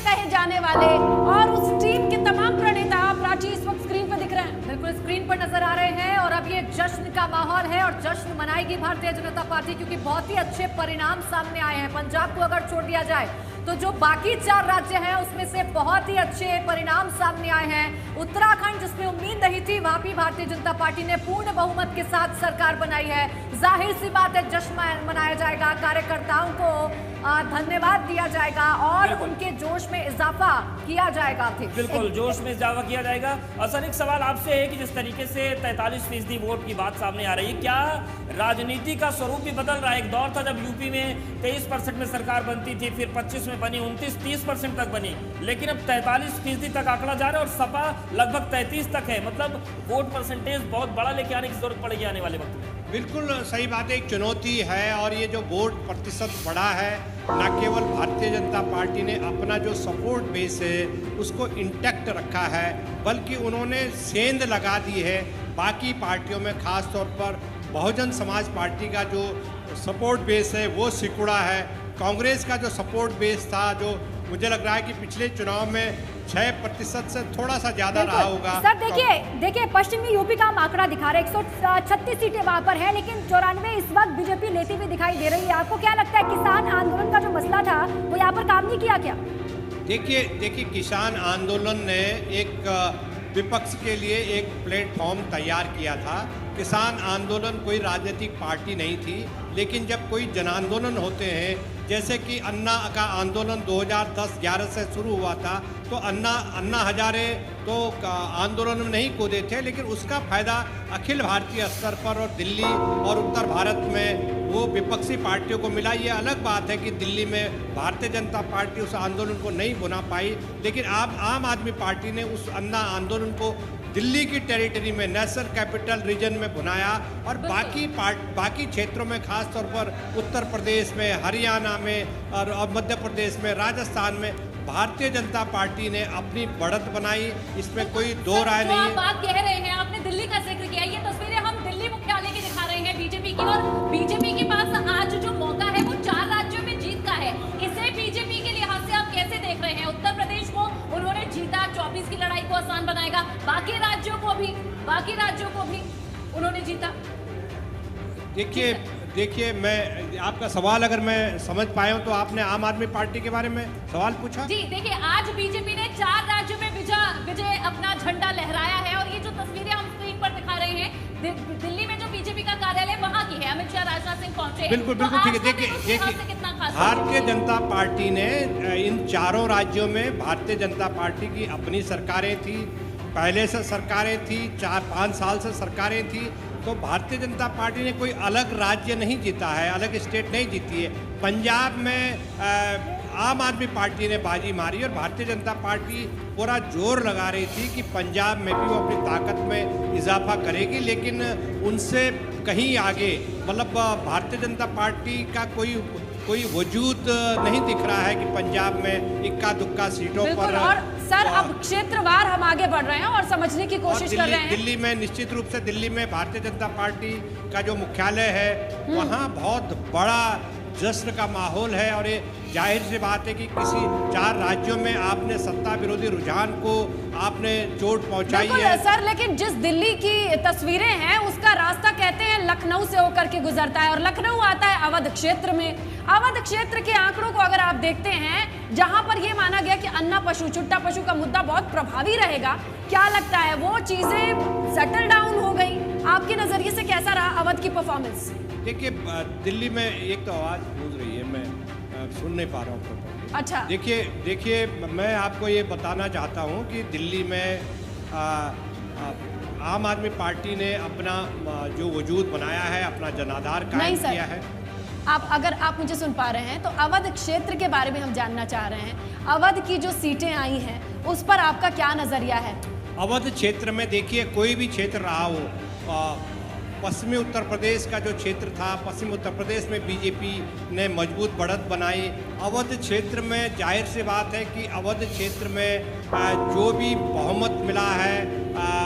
कहे जाने वाले और उस टीम के तमाम प्रणेता प्राची इस वक्त स्क्रीन पर दिख रहे हैं। बिल्कुल स्क्रीन पर नजर आ रहे हैं और अब ये जश्न का माहौल है और जश्न मनाएगी भारतीय जनता पार्टी, क्योंकि बहुत ही अच्छे परिणाम सामने आए हैं। पंजाब को अगर छोड़ दिया जाए तो जो बाकी 4 राज्य हैं उसमें से बहुत ही अच्छे परिणाम सामने आए हैं। उत्तराखंड, जिसमें उम्मीद नहीं थी, वहां भी भारतीय जनता पार्टी ने पूर्ण बहुमत के साथ सरकार बनाई है। जाहिर सी बात है, जश्न मनाया जाएगा, कार्यकर्ताओं को धन्यवाद दिया जाएगा और उनके जोश में इजाफा किया जाएगा। बिल्कुल जोश में इजाफा किया जाएगा। असल एक सवाल आपसे है कि जिस तरीके से 43% वोट की बात सामने आ रही है, क्या राजनीति का स्वरूप भी बदल रहा है? एक दौर था जब यूपी में 23% में सरकार बनती थी, फिर 25 में बनी, 29-30% तक बनी, लेकिन अब 43% तक आंकड़ा जा रहा है और सपा लगभग 33 तक है। मतलब वोट परसेंटेज बहुत बड़ा लेके आने की जरूरत पड़ेगी आने वाले वक्त में। बिल्कुल सही बात है, एक चुनौती है और ये जो वोट प्रतिशत बढ़ा है, न केवल भारतीय जनता पार्टी ने अपना जो सपोर्ट बेस है उसको इंटैक्ट रखा है, बल्कि उन्होंने सेंध लगा दी है बाकी पार्टियों में। खास तौर पर बहुजन समाज पार्टी का जो सपोर्ट बेस है वो सिकुड़ा है। कांग्रेस का जो सपोर्ट बेस था, जो मुझे लग रहा है कि पिछले चुनाव में 6% से थोड़ा सा ज्यादा रहा होगा। सर देखिए पश्चिमी यूपी का हम आंकड़ा दिखा रहे हैं, 136 सीटें वहां पर है, लेकिन 94 इस वक्त बीजेपी लेती हुई दिखाई दे रही है। आपको क्या लगता है, किसान आंदोलन का जो मसला था वो यहाँ पर काम नहीं किया क्या? देखिए किसान आंदोलन ने एक विपक्ष के लिए एक प्लेटफॉर्म तैयार किया था। किसान आंदोलन कोई राजनीतिक पार्टी नहीं थी, लेकिन जब कोई जन आंदोलन होते हैं, जैसे कि अन्ना का आंदोलन 2010-11 से शुरू हुआ था, तो अन्ना हजारे तो आंदोलन में नहीं कूदे थे, लेकिन उसका फायदा अखिल भारतीय स्तर पर और दिल्ली और उत्तर भारत में वो विपक्षी पार्टियों को मिला। ये अलग बात है कि दिल्ली में भारतीय जनता पार्टी उस आंदोलन को नहीं बुना पाई, लेकिन आम आदमी पार्टी ने उस अन्ना आंदोलन को दिल्ली की टेरिटरी में, नेशनल कैपिटल रीजन में बुनाया और बाकी क्षेत्रों में, खास तौर पर उत्तर प्रदेश में, हरियाणा में और मध्य प्रदेश में, राजस्थान में भारतीय जनता पार्टी ने अपनी बढ़त बनाई। इसमें कोई दो राय नहीं है। आप बात कह रहे हैं, आपने दिल्ली का जिक्र किया, ये तस्वीरें हम दिल्ली मुख्यालय की दिखा रहे हैं बीजेपी की, और बीजेपी के पास आज जो मौका है वो 4 राज्यों में जीत का है। इसे बीजेपी के लिहाज से आप कैसे देख रहे हैं? उत्तर प्रदेश को उन्होंने जीता, 24 की लड़ाई को आसान बनाएगा, बाकी राज्यों को भी उन्होंने जीता। देखिए मैं आपका सवाल अगर मैं समझ पाया हूं तो आपने आम आदमी पार्टी के बारे में सवाल पूछा। जी देखिए, आज बीजेपी ने 4 राज्यों में विजय अपना झंडा लहराया है और ये जो तस्वीरें हम स्क्रीन पर दिखा रहे हैं, दिल्ली में जो बीजेपी का कार्यालय वहां की है, अमित शाह, राजनाथ सिंह पहुंचे। बिल्कुल ठीक है। देखिए भारतीय जनता पार्टी ने इन 4 राज्यों में भारतीय जनता पार्टी की अपनी सरकारें थी, पहले से सरकारें थी, 4-5 साल से सरकारें थी। तो भारतीय जनता पार्टी ने कोई अलग राज्य नहीं जीता है, अलग स्टेट नहीं जीती है। पंजाब में आम आदमी पार्टी ने बाजी मारी और भारतीय जनता पार्टी पूरा जोर लगा रही थी कि पंजाब में भी वो अपनी ताकत में इजाफा करेगी, लेकिन उनसे कहीं आगे, मतलब भारतीय जनता पार्टी का कोई वजूद नहीं दिख रहा है कि पंजाब में इक्का दुक्का सीटों पर। और सर अब क्षेत्रवार हम आगे बढ़ रहे हैं और समझने की कोशिश कर रहे हैं। दिल्ली में निश्चित रूप से दिल्ली में भारतीय जनता पार्टी का जो मुख्यालय है वहाँ बहुत बड़ा जश्न का माहौल है और ये जाहिर सी बात है कि किसी 4 राज्यों में आपने सत्ता विरोधी रुझान को आपने चोट पहुंचाई है। सर लेकिन जिस दिल्ली की तस्वीरें हैं उसका रास्ता कहते हैं लखनऊ से होकर के गुजरता है और लखनऊ आता है अवध क्षेत्र में। अवध क्षेत्र के आंकड़ों को अगर आप देखते हैं, जहां पर यह माना गया कि अन्ना पशु, छुट्टा पशु का मुद्दा बहुत प्रभावी रहेगा, क्या लगता है वो चीजें सेटल डाउन हो गई? आपके नजरिए से कैसा रहा अवध की परफॉर्मेंस? देखिए दिल्ली में एक तो आवाज गूंज रही है, मैं सुन नहीं पा रहा हूँ। अच्छा देखिए मैं आपको ये बताना चाहता हूँ कि दिल्ली में आम आदमी पार्टी ने अपना जो वजूद बनाया है, अपना जनाधार कायम किया है। अगर आप मुझे सुन पा रहे हैं तो अवध क्षेत्र के बारे में हम जानना चाह रहे हैं। अवध की जो सीटें आई हैं उस पर आपका क्या नजरिया है? अवध क्षेत्र में देखिए कोई भी क्षेत्र रहा हो, पश्चिमी उत्तर प्रदेश का जो क्षेत्र था, पश्चिम उत्तर प्रदेश में बीजेपी ने मजबूत बढ़त बनाई। अवध क्षेत्र में जाहिर सी बात है कि अवध क्षेत्र में जो भी बहुमत मिला है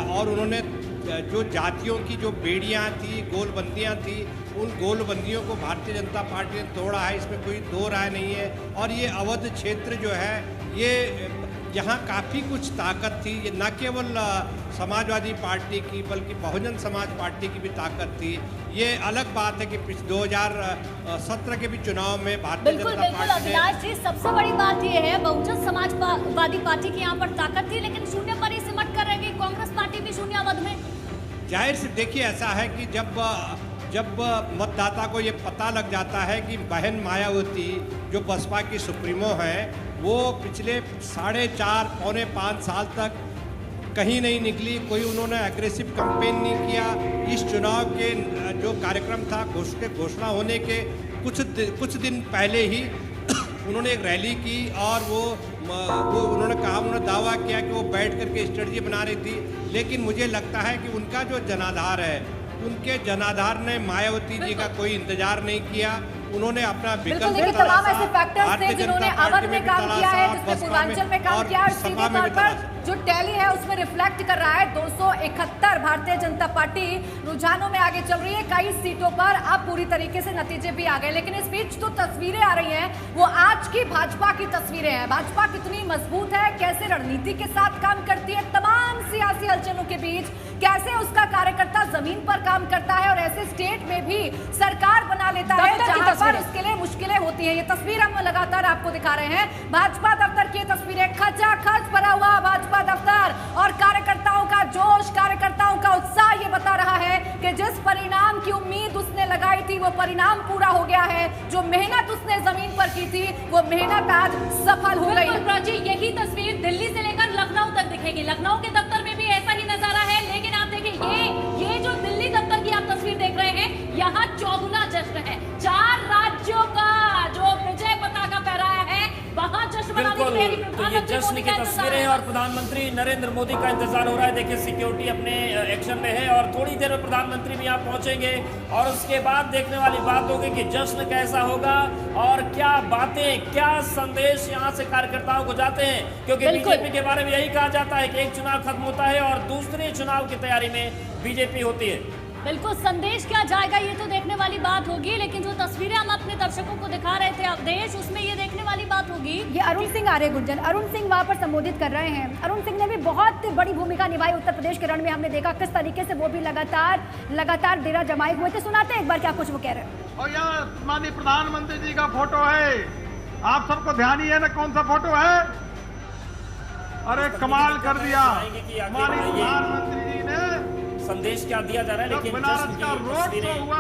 और उन्होंने जो जातियों की जो बेड़ियां थी, गोलबंदियां थी, उन गोलबंदियों को भारतीय जनता पार्टी ने तोड़ा है, इसमें कोई दो राय नहीं है। और ये अवध क्षेत्र जो है, ये यहाँ काफ़ी कुछ ताकत थी। ये न केवल समाजवादी पार्टी की बल्कि बहुजन समाज पार्टी की भी ताकत थी। ये अलग बात है कि 2017 के भी चुनाव में भारतीय जनता बिल्कुल पार्टी ने अविनाश जी, सबसे बड़ी बात यह है बहुजन समाजवादी पार्टी की यहाँ पर ताकत थी, लेकिन शून्य पर ही सिमट कर रह गई कांग्रेस पार्टी भी शून्य अवध में। जाहिर से देखिए, ऐसा है कि जब मतदाता को ये पता लग जाता है कि बहन मायावती जो बसपा की सुप्रीमो है, वो पिछले 4.5 पौने 5 साल तक कहीं नहीं निकली, कोई उन्होंने एग्रेसिव कैंपेन नहीं किया। इस चुनाव के जो कार्यक्रम था, घोषणा होने के कुछ दिन पहले ही उन्होंने एक रैली की और वो उन्होंने कहा, उन्होंने दावा किया कि वो बैठ करके स्ट्रेटजी बना रही थी। लेकिन मुझे लगता है कि उनका जो जनाधार है, उनके जनाधार ने मायावती जी का कोई इंतजार नहीं किया। उन्होंने अपना बिल्कुल, देखिए तमाम ऐसे फैक्टर्स थे जिन्होंने अवध में काम किया है, जिसमें पूर्वांचल में काम किया है, और सीधे तौर पर जो टैली है उसमें रिफ्लेक्ट कर रहा है। 271 भारतीय जनता पार्टी रुझानों में आगे चल रही है। कई सीटों पर अब पूरी तरीके से नतीजे भी आ गए, लेकिन इस बीच तो तस्वीरें आ रही हैं, वो आज की भाजपा की तस्वीरें हैं। भाजपा कितनी मजबूत है, कैसे रणनीति के साथ काम करती है तमाम सियासी हलचलों के बीच, कैसे उसका कार्यकर्ता जमीन पर काम करता है और ऐसे स्टेट में भी सरकार बना लेता है जहां पर उसके लिए मुश्किलें होती हैं। ये तस्वीर हम लगातार आपको दिखा रहे हैं, भाजपा दफ्तर की तस्वीरें, खचाखच भरा हुआ भाजपा दफ्तर और कार्यकर्ताओं का जोश, कार्यकर्ताओं का उत्साह ये बता रहा है कि जिस परिणाम की उम्मीद उसने लगाई थी वो परिणाम पूरा हो गया है। जो मेहनत उसने जमीन पर की थी वो मेहनत आज सफल हो गई। यही तस्वीर दिल्ली से लेकर लखनऊ तक दिखेगी। लखनऊ के दफ्तर में भी ऐसा ही नजारा है, लेकिन आप देखिए ये जो दिल्ली दफ्तर की आप तस्वीर देख रहे हैं, यहाँ चौगुना जश्न है। 4 राज्यों का जो विजय पताका फहराया है, वहां जश्न मनाने की तैयारी। तो ये जश्न की तस्वीरें हैं और प्रधानमंत्री नरेंद्र मोदी का इंतजार हो रहा है। देखिए सिक्योरिटी अपने एक्शन में है और थोड़ी देर में प्रधानमंत्री भी यहाँ पहुंचेंगे और उसके बाद देखने वाली बात होगी कि जश्न कैसा होगा और क्या बातें, क्या संदेश यहाँ से कार्यकर्ताओं को जाते हैं, क्योंकि बीजेपी के बारे में यही कहा जाता है कि एक चुनाव खत्म होता है और दूसरे चुनाव की तैयारी में बीजेपी होती है। बिल्कुल, संदेश क्या जाएगा ये तो देखने वाली बात होगी, लेकिन जो तस्वीरें हम अपने दर्शकों को दिखा रहे थे अवधेश, उसमें ये देखने वाली बात होगी। ये अरुण सिंह आ रहे गुंजन, अरुण सिंह वहाँ पर संबोधित कर रहे हैं। अरुण सिंह ने भी बहुत बड़ी भूमिका निभाई उत्तर प्रदेश के रण में। हमने देखा किस तरीके से वो भी लगातार डेरा जमाए हुए थे। सुनाते हैं एक बार क्या कुछ वो कह रहे हैं। और यहाँ माननीय प्रधानमंत्री जी का फोटो है, आप सबको ध्यान ही है ना कौन सा फोटो है। अरे कमाल कर दिया माननीय प्रधानमंत्री जी ने, संदेश क्या दिया जा रहा है। लेकिन जश्न की तस्वीरें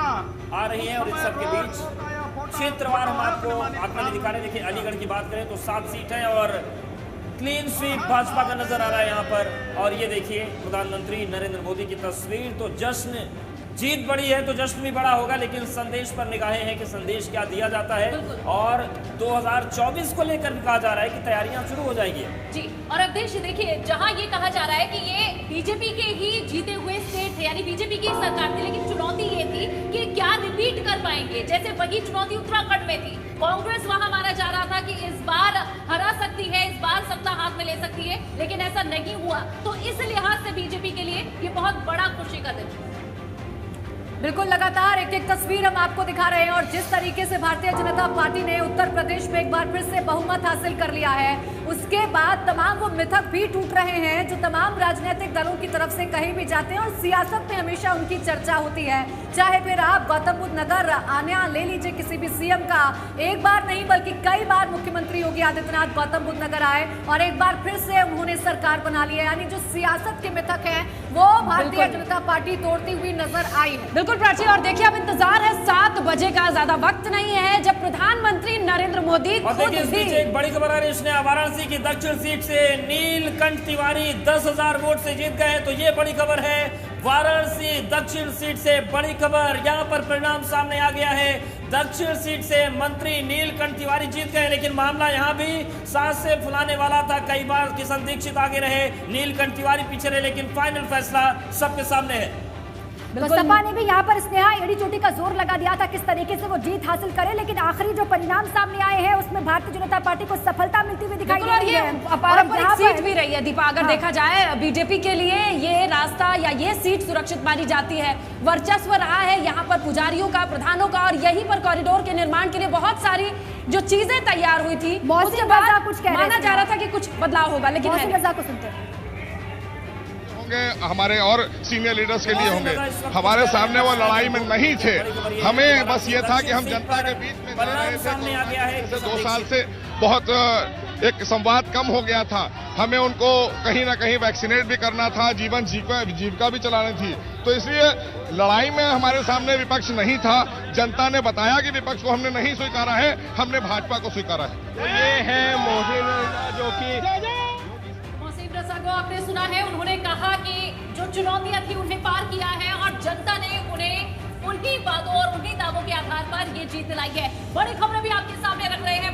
आ रही हैं और इस सब के बीच क्षेत्रवार हम आपको आंकड़े दिखा रहे हैं। देखिए अलीगढ़ की बात करें तो 7 सीट है और क्लीन स्वीप भाजपा का नजर आ रहा है यहाँ पर। और ये देखिए प्रधानमंत्री नरेंद्र मोदी की तस्वीर। तो जश्न, जीत बड़ी है तो जश्न भी बड़ा होगा, लेकिन संदेश पर निगाहें हैं कि संदेश क्या दिया जाता है। और 2024 को लेकर भी कहा जा रहा है कि तैयारियां शुरू हो जाएगी जी। और अवधेश देखिए, जहां ये कहा जा रहा है कि ये बीजेपी के ही जीते हुए स्टेट थे, यानी बीजेपी की सरकार थी, लेकिन चुनौती ये थी कि क्या रिपीट कर पाएंगे। जैसे वही चुनौती उत्तराखंड में थी, कांग्रेस वहां माना जा रहा था कि इस बार हरा सकती है, इस बार सत्ता हाथ में ले सकती है, लेकिन ऐसा नहीं हुआ। तो इस लिहाज से बीजेपी के लिए ये बहुत बड़ा खुशी का दिन है। बिल्कुल, लगातार एक तस्वीर हम आपको दिखा रहे हैं और जिस तरीके से भारतीय जनता पार्टी ने उत्तर प्रदेश में एक बार फिर से बहुमत हासिल कर लिया है, उसके बाद तमाम वो मिथक भी टूट रहे हैं जो तमाम राजनीतिक दलों की तरफ से कहीं भी जाते हैं और सियासत में हमेशा उनकी चर्चा होती है। चाहे फिर आप गौतम बुद्ध नगर आने ले लीजिए किसी भी सीएम का, एक बार नहीं बल्कि कई बार मुख्यमंत्री योगी आदित्यनाथ गौतम बुद्ध नगर आए और एक बार फिर से उन्होंने सरकार बना ली है। यानी जो सियासत के मिथक हैं वो भारतीय जनता पार्टी तोड़ती हुई नजर आई है। बिल्कुल प्राची, और देखिए अब इंतजार है 7 बजे का, ज्यादा वक्त नहीं है जब प्रधानमंत्री नरेंद्र मोदी और देखिए इस बीच एक बड़ी खबर आ रही है। वाराणसी की दक्षिण सीट से नीलकंठ तिवारी 10,000 वोट से जीत गए। तो ये बड़ी खबर है, वाराणसी दक्षिण सीट से बड़ी खबर। यहाँ पर परिणाम सामने आ गया है, दक्षिण सीट से मंत्री नीलकंठ तिवारी जीत गए। लेकिन मामला यहाँ भी सांस से फुलाने वाला था। कई बार किशन दीक्षित आगे रहे, नीलकंठ तिवारी पीछे रहे, लेकिन फाइनल फैसला सबके सामने है। तो सपा ने भी यहाँ पर स्नेहा एड़ी चोटी का जोर लगा दिया था किस तरीके से वो जीत हासिल करे, लेकिन आखिरी जो परिणाम सामने आए हैं उसमें भारतीय जनता पार्टी को सफलता मिलती हुई दिखाई दे रही है। पारंपरिक सीट भी रही है दीपा, अगर देखा जाए बीजेपी के लिए ये रास्ता या ये सीट सुरक्षित मानी जाती है। वर्चस्व रहा है यहाँ पर पुजारियों का, प्रधानों का, और यहीं पर कॉरिडोर के निर्माण के लिए बहुत सारी जो चीजें तैयार हुई थी उसके बाद कुछ माना जा रहा था कि कुछ बदलाव होगा, लेकिन को सुनते हैं। हमारे और सीनियर लीडर्स के लिए होंगे, हमारे सामने वो लड़ाई में नहीं थे। हमें बस ये था कि हम जनता के बीच में जा रहे थे। 2 साल से बहुत एक संवाद कम हो गया था। हमें उनको कहीं ना कहीं वैक्सीनेट भी करना था, जीविका भी चलानी थी। तो इसलिए लड़ाई में हमारे सामने विपक्ष नहीं था। जनता ने बताया कि विपक्ष को हमने नहीं स्वीकारा है, हमने भाजपा को स्वीकारा है। ये है मोहिन जो कि को आपने सुना है, उन्होंने कहा कि जो चुनौतियां थी उन्हें पार किया है और जनता ने उन्हें उनकी बातों और उनके दावों के आधार पर ये जीत दिलाई है। बड़ी खबरें भी आपके सामने रख रहे हैं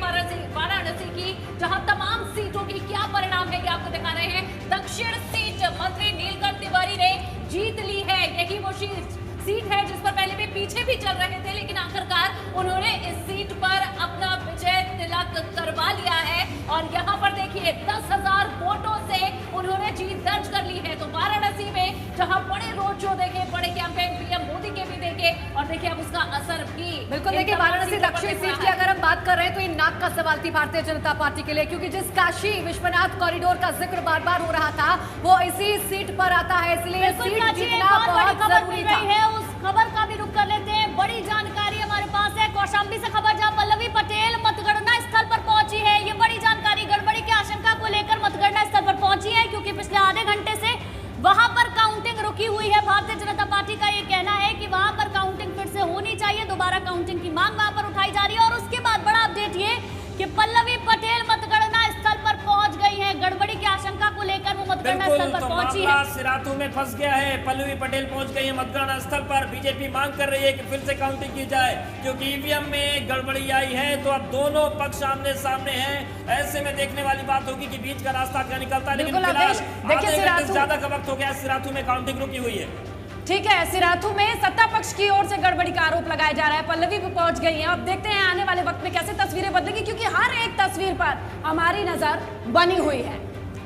वाराणसी की, जहां तमाम सीटों की क्या परिणाम है ये आपको दिखा रहे हैं। दक्षिण सीट मंत्री नीलकंठ तिवारी ने जीत ली है। यही वो सीट है जिस पर पहले भी पीछे भी चल रहे थे, लेकिन आखिरकार उन्होंने इस सीट पर अपना विजय तिलक करवा लिया है। और यहाँ पर देखिए 10,000 वोटों से उन्होंने जीत दर्ज कर ली है। तो वाराणसी में जहाँ बड़े रोड शो देखे, बड़े कैंपेन पीएम मोदी के भी देखे, और देखिए अब उसका असर भी बिल्कुल। देखिए वाराणसी दक्षिण सीट की अगर हम बात कर रहे हैं तो ये नाक का सवाल थी भारतीय जनता पार्टी के लिए, क्योंकि जिस काशी विश्वनाथ कॉरिडोर का जिक्र बार बार हो रहा था वो इसी सीट पर आता है, इसलिए सीट जीतना बहुत जरूरी था। उस खबर का भी रुख कर लेते हैं। बड़ी जानकारी हमारे पास है कौशाम्बी से खबर, जहां पल्लवी पटेल मतगणना स्थल पर पहुंची है। ये बड़ी जानकारी गड़बड़ी की आशंका को लेकर मतगणना स्थल पर पहुंची है, क्योंकि पिछले आधे घंटे से वहां पर काउंटिंग रुकी हुई है। भारतीय जनता पार्टी का ये कहना है कि वहां पर काउंटिंग फिर से होनी चाहिए, दोबारा काउंटिंग की मांग वहां पर उठाई जा रही है। और उसके बाद बड़ा अपडेट ये कि पल्लवी पटेल मतगणना स्थल पर पहुंच गई है। गड़बड़ी की आशंका को लेकर वो मतगणना स्थल पर पहुंची है। सिराथू में फंस गया है। पल्लवी पटेल पहुंच गई है मतगणना स्थल पर। बीजेपी मांग कर रही है कि फिर से काउंटिंग की जाए, क्योंकि ईवीएम में गड़बड़ी आई है। तो अब दोनों पक्ष आमने सामने हैं। ऐसे में देखने वाली बात होगी कि बीच का रास्ता क्या निकलता है। लेकिन फिलहाल ज्यादा का वक्त हो गया, सिराथू में काउंटिंग रुकी हुई है। ठीक है, सिराथू में सत्ता पक्ष की ओर से गड़बड़ी का आरोप लगाया जा रहा है। पल्लवी भी पहुंच गई है। अब देखते हैं आने वाले वक्त में कैसे तस्वीरें बदलेगी, क्योंकि हर एक तस्वीर पर हमारी नजर बनी हुई है।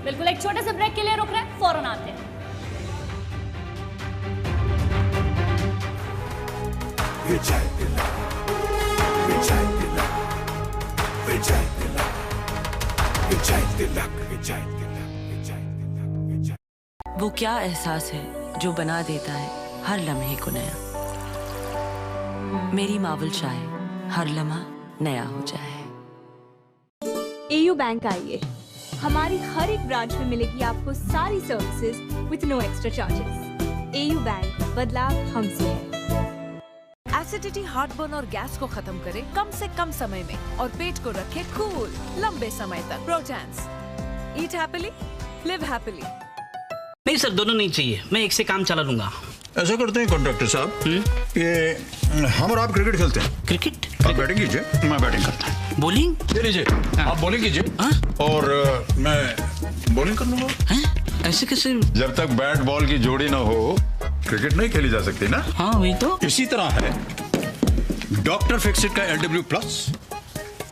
बिल्कुल, एक छोटे से ब्रेक के लिए रुक रहे हैं, फौरन आते हैं। विजय तिलक, विजय तिलक, विजय तिलक, विजय तिलक, विजय तिलक, विजय तिलक, विजय। वो क्या एहसास है जो बना देता है हर लम्हे को नया। मेरी मावल चाहे हर लम्हा नया हो जाए। एयू बैंक आइए, हमारी हर एक ब्रांच में मिलेगी आपको सारी services with no extra charges. AU bank, बदलाव हमसे है। एसिडिटी, हार्टबर्न और गैस को खत्म करे कम से कम समय में, और पेट को रखे कूल लंबे समय तक। प्रोटैंस, ईट हैप्पीली, लिव हैप्पीली। नहीं सर, दोनों नहीं चाहिए, मैं एक से काम चला लूंगा। ऐसा करते हैं कॉन्ट्रैक्टर साहब, ये हम और आप क्रिकेट खेलते हैं। क्रिकेट? आप बैटिंग कीजिए, मैं बैटिंग करता हूँ। बॉलिंग? ये लीजिए, आप बॉलिंग कीजिए और मैं बॉलिंग कर लूंगा। ऐसे कैसे? जब तक बैट बॉल की जोड़ी ना हो क्रिकेट नहीं खेली जा सकती ना। हाँ वही तो। इसी तरह है डॉक्टर फिक्सिट का LW+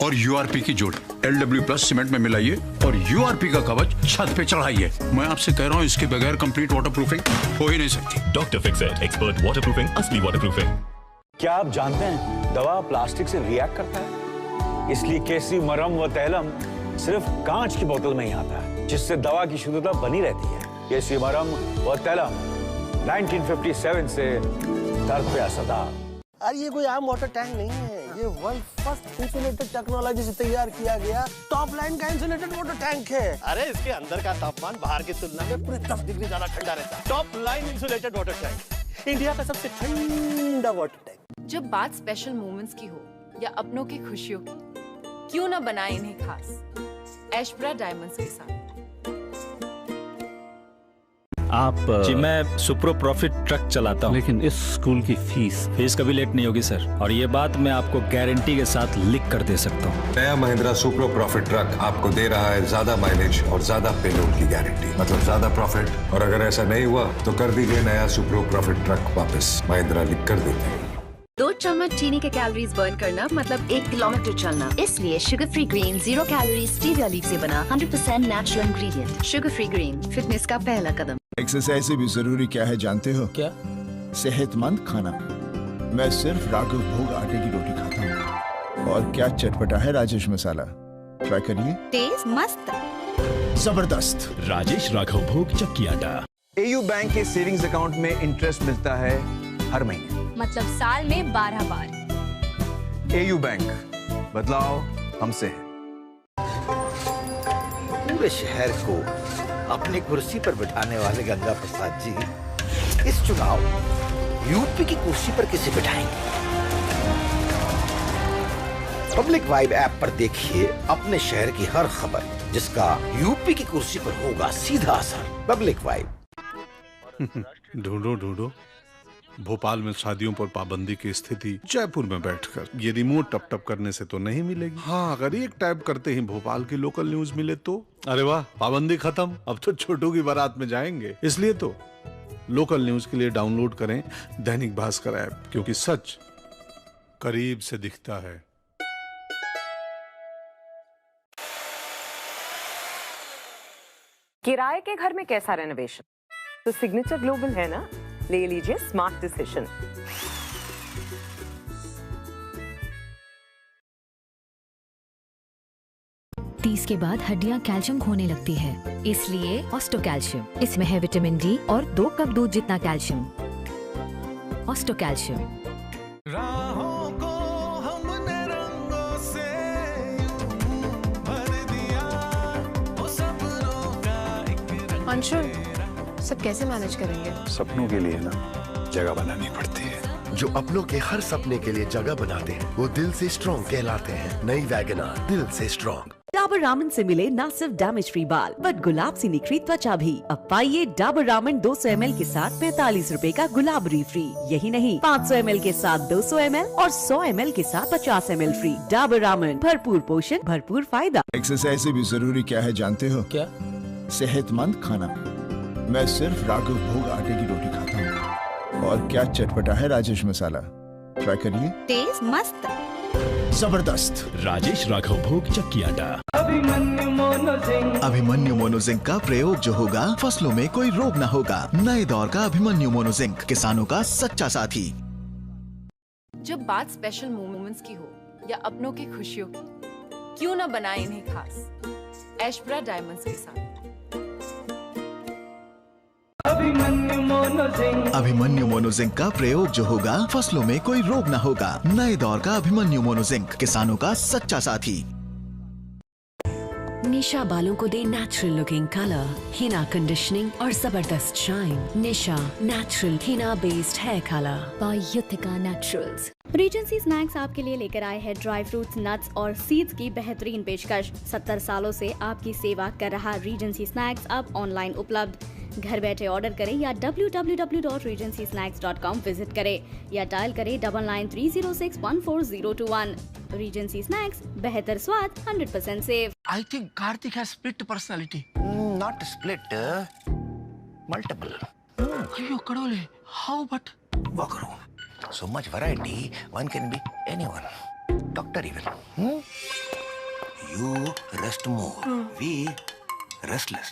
और URP की जोड़ी। LW+ सीमेंट में मिलाइए और URP का कवच छत पे चढ़ाइए। मैं आपसे कह रहा हूँ, इसके बगैर कंप्लीट वाटरप्रूफिंग हो ही नहीं सकती। डॉक्टर फिक्सिट, एक्सपर्ट वाटरप्रूफिंग, असली वाटरप्रूफिंग। क्या आप जानते हैं दवा प्लास्टिक से रिएक्ट करता है, इसलिए केसरी, मरहम व तैलम सिर्फ कांच की बोतल में ही आता है, जिससे दवा की शुद्धता बनी रहती है। केसरी, मरहम व तैलम 1957 से दर्द पे असरदार। अरे ये कोई आम वाटर टैंक नहीं है, ये वर्ल्ड फर्स्ट इंसुलेटेड टेक्नोलॉजी से तैयार किया गया टॉप लाइन का इंसुलेटेड वाटर टैंक है। अरे इसके अंदर का तापमान बाहर की तुलना में पूरे 10 डिग्री ज्यादा ठंडा रहता है। Top line insulated water tank, India का सबसे ठंडा वाटर टैंक। जब बात स्पेशल मोमेंट्स की हो या अपनों की खुशियों की, क्यों न बनाए इन्हें खास ऐशब्रा डायमंड्स के साथ। आप जी मैं सुप्रो प्रॉफिट ट्रक चलाता हूँ। लेकिन इस स्कूल की फीस कभी लेट नहीं होगी सर, और ये बात मैं आपको गारंटी के साथ लिख कर दे सकता हूँ। नया महिंद्रा सुप्रो प्रॉफिट ट्रक आपको दे रहा है ज्यादा माइलेज और ज्यादा पेलोड की गारंटी, मतलब ज्यादा प्रॉफिट। और अगर ऐसा नहीं हुआ तो कर दीजिए नया सुप्रो प्रॉफिट ट्रक वापस, महिंद्रा लिख कर देते हैं। 2 चम्मच चीनी के कैलोरीज बर्न करना मतलब 1 किलोमीटर चलना। इसलिए sugar free green 0 calorie stevia leaf से बना 100% natural ingredient. Sugar free green, fitness का पहला कदम। एक्सरसाइज से भी जरूरी क्या है जानते हो? क्या? सेहतमंद खाना। मैं सिर्फ राघव भोग आटे की रोटी खाता हूँ। और क्या चटपटा है राजेश मसाला, ट्राई करिए। टेस्ट मस्त, जबरदस्त। राजेश राघव भोग चक्की आटा। एयू बैंक के सेविंग्स अकाउंट में इंटरेस्ट मिलता है हर महीने, मतलब साल में 12 बार। एयू बैंक, बदलाव हमसे है। पूरे शहर को अपनी कुर्सी पर बिठाने वाले गंगा प्रसाद जी इस चुनाव यूपी की कुर्सी पर किसे बिठाएंगे? पब्लिक वाइब ऐप पर देखिए अपने शहर की हर खबर, जिसका यूपी की कुर्सी पर होगा सीधा असर। Public vibe. ढूंढो ढूंढो, भोपाल में शादियों पर पाबंदी की स्थिति जयपुर में बैठकर। ये रिमोट टप टप करने से तो नहीं मिलेगी। हाँ, अगर एक टाइप करते ही भोपाल की लोकल न्यूज मिले तो अरे वाह, पाबंदी खत्म, अब तो छोटू की बारात में जाएंगे। इसलिए तो लोकल न्यूज के लिए डाउनलोड करें दैनिक भास्कर ऐप, क्योंकि सच करीब से दिखता है। किराए के घर में कैसा रेनोवेशन? तो सिग्नेचर ग्लोबल है ना, ले लीजिए स्मार्ट डिसीजन। तीस के बाद हड्डियां कैल्शियम खोने लगती है, इसलिए ऑस्टो कैल्शियम। इसमें है विटामिन डी और 2 कप दूध जितना कैल्शियम। Osteo calcium. राहों को हमने रंगों से भर दिया, वो सपनों का एक रंग। अंशुल, सब कैसे मैनेज करेंगे? सपनों के लिए ना जगह बनानी पड़ती है। जो अपनों के हर सपने के लिए जगह बनाते हैं वो दिल से स्ट्रॉन्ग कहलाते हैं। नई वैगनआर, दिल से स्ट्रॉन्ग। डाबर रामन से मिले न सिर्फ डैमेज फ्री बाल बट गुलाब सी निखरी त्वचा भी। अब पाइए डाबर रामन 200 ml के साथ 45 रुपए का गुलाबरी फ्री। यही नहीं, 500 ml के साथ 200 ml और 100 ml के साथ 50 ml फ्री। डाबर रामन, भरपूर पोषण, भरपूर फायदा। एक्सरसाइज से भी जरूरी क्या है जानते हो? क्या? सेहतमंद खाना। मैं सिर्फ राघव भोग आटे की रोटी खाता हूँ। और क्या चटपटा है राजेश मसाला, ट्राई करिए। टेस्ट मस्त, जबरदस्त। राजेश राघव भोग चक्की आटा। अभिमन्यु मोनोजिंक का प्रयोग जो होगा, फसलों में कोई रोग न होगा। नए दौर का अभिमन्यु मोनोजिंक, किसानों का सच्चा साथी। जब बात स्पेशल मोमेंट्स की हो या अपनों की खुशियों की, क्यों न बनाए इन्हें खास ऐश्वर्या डायमंड्स के साथ। अभिमन्यु मोनोजिंक का प्रयोग जो होगा, फसलों में कोई रोग न होगा। नए दौर का अभिमन्यु मोनोजिंक, किसानों का सच्चा साथी। निशा बालों को दे नेचुरल लुकिंग कलर, हिना कंडीशनिंग और जबरदस्त शाइन। निशा नेचुरल हिना based hair colour by Yutika naturals. Regency snacks आपके लिए लेकर आए हैं ड्राई फ्रूट्स, नट्स और सीड्स की बेहतरीन पेशकश। 70 सालों से आपकी सेवा कर रहा रीजेंसी स्नैक्स अब ऑनलाइन उपलब्ध। घर बैठे ऑर्डर करें या www.regencysnacks.com विजिट करें या डायल करें 9930614021। रीजेंसी स्नैक्स, बेहतर स्वाद, 100% safe. I think Karthik has split personality. Not split, multiple. अयो कड़ोले, how but? Walk around. So much variety, one can be anyone. Doctor even. You rest more. We restless.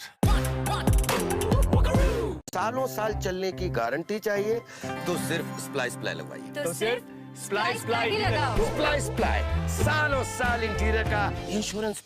सालों साल चलने की guarantee चाहिए तो सिर्फ स्प्लाई स्प्लाई लगवाइए। तो सिर्फ स्प्लाई स्प्लाई ही लगाओ। स्प्लाई स्प्लाई सालों साल इंटीरियर का इंश्योरेंस।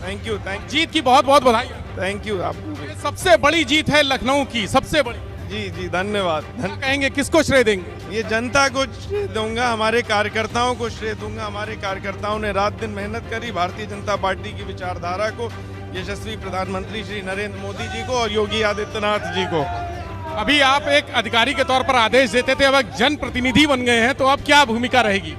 थैंक यू, जीत की बहुत बहुत बधाई। थैंक यू आपको। सबसे बड़ी जीत है लखनऊ की, सबसे बड़ी। जी जी, धन्यवाद। कहेंगे किसको श्रेय देंगे? ये जनता को श्रेय दूंगा, हमारे कार्यकर्ताओं को श्रेय दूंगा। हमारे कार्यकर्ताओं ने रात दिन मेहनत करी, भारतीय जनता पार्टी की विचारधारा को यशस्वी प्रधानमंत्री श्री नरेंद्र मोदी जी को और योगी आदित्यनाथ जी को। अभी आप एक अधिकारी के तौर पर आदेश देते थे, अब जनप्रतिनिधि बन गए हैं, तो अब क्या भूमिका रहेगी?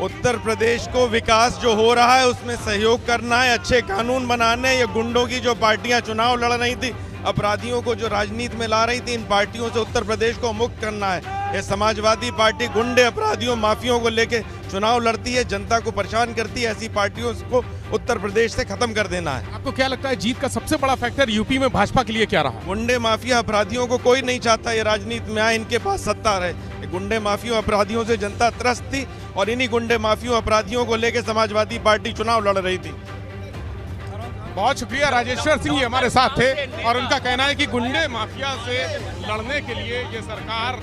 उत्तर प्रदेश को विकास जो हो रहा है उसमें सहयोग करना है, अच्छे कानून बनाने, ये गुंडों की जो पार्टियां चुनाव लड़ रही थी, अपराधियों को जो राजनीति में ला रही थी, इन पार्टियों से उत्तर प्रदेश को मुक्त करना है। ये समाजवादी पार्टी गुंडे, अपराधियों, माफियों को लेके चुनाव लड़ती है, जनता को परेशान करती है। ऐसी पार्टियों को उत्तर प्रदेश से खत्म कर देना है। आपको क्या लगता है जीत का सबसे बड़ा फैक्टर यूपी में भाजपा के लिए क्या रहा? गुंडे, माफिया, अपराधियों को कोई नहीं चाहता ये राजनीति में आए, इनके पास सत्ता रहे। गुंडे, माफियों, अपराधियों से जनता त्रस्त थी और इन्हीं गुंडे, माफियों, अपराधियों को लेकर समाजवादी पार्टी चुनाव लड़ रही थी। बहुत शुक्रिया, राजेश्वर सिंह जी हमारे साथ थे और उनका कहना है कि गुंडे माफिया से लड़ने के लिए ये सरकार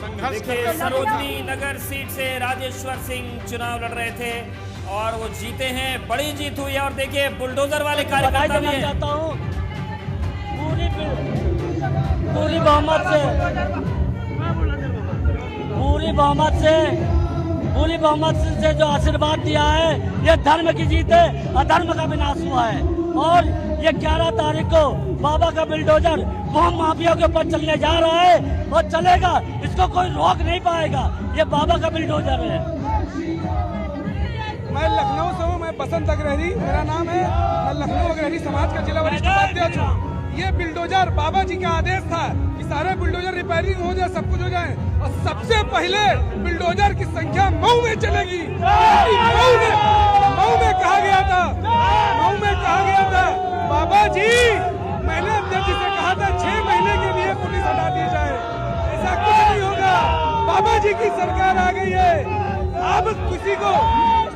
संघर्ष कर रही है। सरोजनी नगर सीट से राजेश्वर सिंह चुनाव लड़ रहे थे और वो जीते हैं, बड़ी जीत हुई है। और देखिए बुलडोजर वाले कार्यकर्ता भी हैं। पूरी बहुमत से जो आशीर्वाद दिया है, ये धर्म की जीत है, अधर्म का विनाश हुआ है। और ये 11 तारीख को बाबा का बुलडोजर बम माफिया के ऊपर चलने जा रहा है और चलेगा, इसको कोई रोक नहीं पाएगा। ये बाबा का बुलडोजर है। मैं लखनऊ से हूँ, मैं बसंत अग्रहरी मेरा नाम है, मैं लखनऊ अग्रहरी समाज का जिला वरिष्ठ उपाध्यक्ष हूँ। ये बुलडोजर बाबा जी का आदेश था कि सारे बुलडोजर रिपेयरिंग हो जाए, सब कुछ हो जाए, और सबसे पहले बुलडोजर की संख्या मऊ में चलेगी। मऊ में कहा गया था बाबा जी, मैंने अध्यक्ष जी से कहा था 6 महीने के लिए पुलिस हटा दी जाए, ऐसा कुछ नहीं होगा। बाबा जी की सरकार आ गई है, अब किसी को,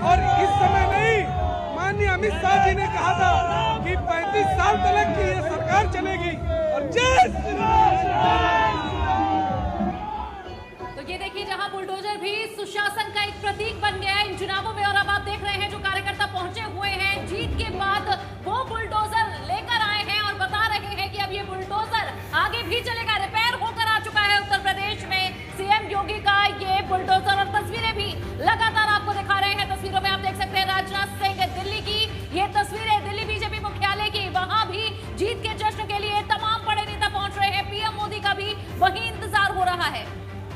और इस समय नहीं, माननीय अमित शाह जी ने कहा था कि 35 साल तक की ये सरकार चलेगी। और जय श्री राम। तो ये देखिए, जहां बुलडोजर भी सुशासन का एक प्रतीक बन गया है इन चुनावों में, और अब आप देख रहे हैं जो कार्यकर्ता पहुंचे हुए हैं जीत के बाद, वो बुलडोजर लेकर आए हैं और बता रहे हैं कि अब ये बुलडोजर आगे भी चलेगा। रिपेयर होकर आ चुका है उत्तर प्रदेश में सीएम योगी का ये बुलडोजर, और तस्वीरें भी लगातार आपको दिखा रहे हैं। तस्वीरों में आप देख सकते हैं राजनाथ सिंह दिल्ली की ये तस्वीरें, दिल्ली बीजेपी मुख्यालय की, वहां भी जीत के जश्न के लिए तमाम बड़े नेता पहुंच रहे हैं। पीएम मोदी का भी वहीं इंतजार हो रहा है।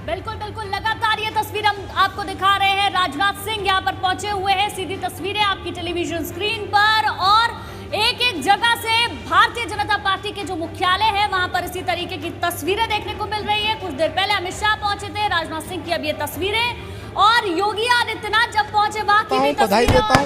बिल्कुल बिल्कुल, लगातार ये तस्वीर हम आपको दिखा रहे हैं। राजनाथ सिंह यहाँ पर पहुंचे हुए हैं, सीधी तस्वीरें आपकी टेलीविजन स्क्रीन पर, और एक एक जगह से भारतीय जनता पार्टी के जो मुख्यालय है वहां पर इसी तरीके की तस्वीरें देखने को मिल रही है। कुछ देर पहले अमित शाह पहुंचे थे, राजनाथ सिंह की अब ये तस्वीरें, और योगी आदित्यनाथ जब पहुंचे वहां की भी बधाई देता हूं।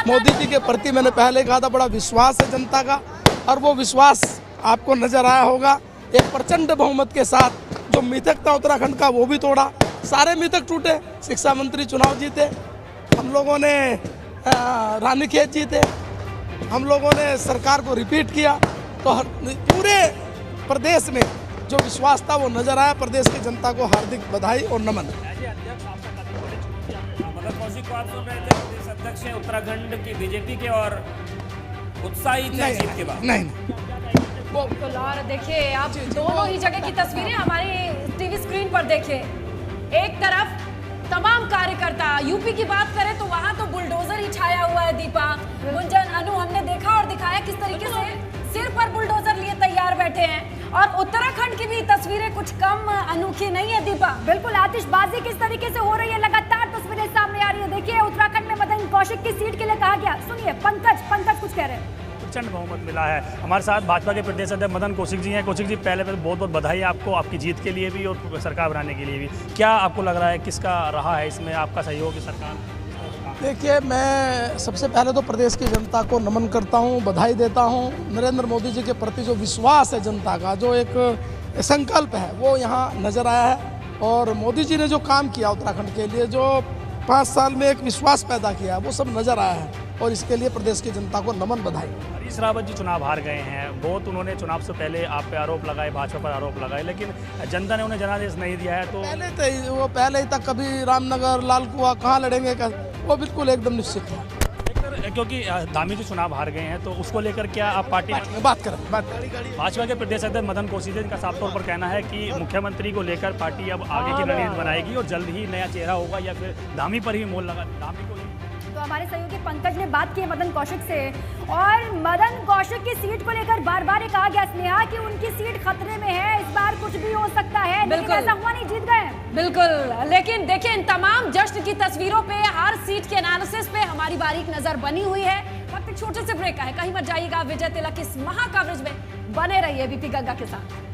मोदी जी के प्रति मैंने पहले कहा था बड़ा विश्वास है जनता का, और वो विश्वास आपको नजर आया होगा। एक प्रचंड बहुमत के साथ जो मिथक था उत्तराखंड का वो भी तोड़ा, सारे मिथक टूटे। शिक्षा मंत्री चुनाव जीते, हम लोगों ने रानीखेत जीते, हम लोगों ने सरकार को रिपीट किया। तो पूरे प्रदेश में जो विश्वास था वो नजर आया। प्रदेश की जनता को हार्दिक बधाई और नमन। मदन कौशिक को आप सुन रहे थे, प्रदेश अध्यक्ष हैं उत्तराखंड की बीजेपी के, और उत्साहित है जीत के बाद। नहीं बिल्कुल, और देखिए आप दोनों ही जगह की तस्वीरें हमारी टीवी स्क्रीन पर देखिए। एक तरफ तमाम कार्यकर्ता, यूपी की बात करें तो वहां तो बुलडोजर ही छाया हुआ है। दीपा, गुंजन, अनु, हमने देखा और दिखाया किस तरीके से सिर पर बुलडोजर लिए तैयार बैठे हैं। और उत्तराखंड की भी तस्वीरें कुछ कम अनोखी नहीं है दीपा। बिल्कुल, आतिशबाजी किस तरीके से हो रही है, लगातार तस्वीरें सामने आ रही है। देखिए उत्तराखंड में मदन कौशिक की सीट के लिए कहा गया, सुनिए पंकज कुछ कह रहे हैं। प्रचंड बहुमत मिला है। हमारे साथ भाजपा के प्रदेश अध्यक्ष मदन कौशिक जी हैं। कौशिक जी, पहले बहुत बहुत बधाई आपको, आपकी जीत के लिए भी और सरकार बनाने के लिए भी। क्या आपको लग रहा है किसका रहा है इसमें आपका सहयोग सरकार? देखिए, मैं सबसे पहले तो प्रदेश की जनता को नमन करता हूं, बधाई देता हूं। नरेंद्र मोदी जी के प्रति जो विश्वास है जनता का, जो एक संकल्प है, वो यहाँ नज़र आया है। और मोदी जी ने जो काम किया उत्तराखंड के लिए, जो 5 साल में एक विश्वास पैदा किया, वो सब नज़र आया है। और इसके लिए प्रदेश की जनता को नमन, बधाई। हरीश रावत जी चुनाव हार गए हैं, बहुत उन्होंने चुनाव से पहले आप पे आरोप लगाए, भाजपा पर आरोप लगाए, लेकिन जनता ने उन्हें जनादेश नहीं दिया है। तो पहले ही तक कभी रामनगर, लाल कुआं कहाँ लड़ेंगे, वो बिल्कुल एकदम निश्चित है। क्योंकि धामी जी चुनाव हार गए हैं, तो उसको लेकर क्या आप पार्टी बात करें? भाजपा के प्रदेश अध्यक्ष मदन कौशिक जी का साफ तौर पर कहना है कि मुख्यमंत्री को लेकर पार्टी अब आगे की रणनीति बनाएगी और जल्द ही नया चेहरा होगा, या फिर धामी पर ही मोल लगा, धामी को तो हमारे सहयोगी पंकज ने बात की मदन कौशिक से और मदन कौशिक की सीट को लेकर बार बार कहा गया स्नेहा कि उनकी सीट खतरे में है, इस बार कुछ भी हो सकता है, लेकिन ऐसा हुआ नहीं, जीत गए। बिल्कुल, लेकिन देखिए इन तमाम जश्न की तस्वीरों पे, हर सीट के एनालिसिस पे हमारी बारीक नजर बनी हुई है। वक्त एक छोटे से ब्रेक का है, कहीं मत जाइएगा। विजय तिलक इस महा कवरेज में बने रहिए वीपी गंगा के साथ।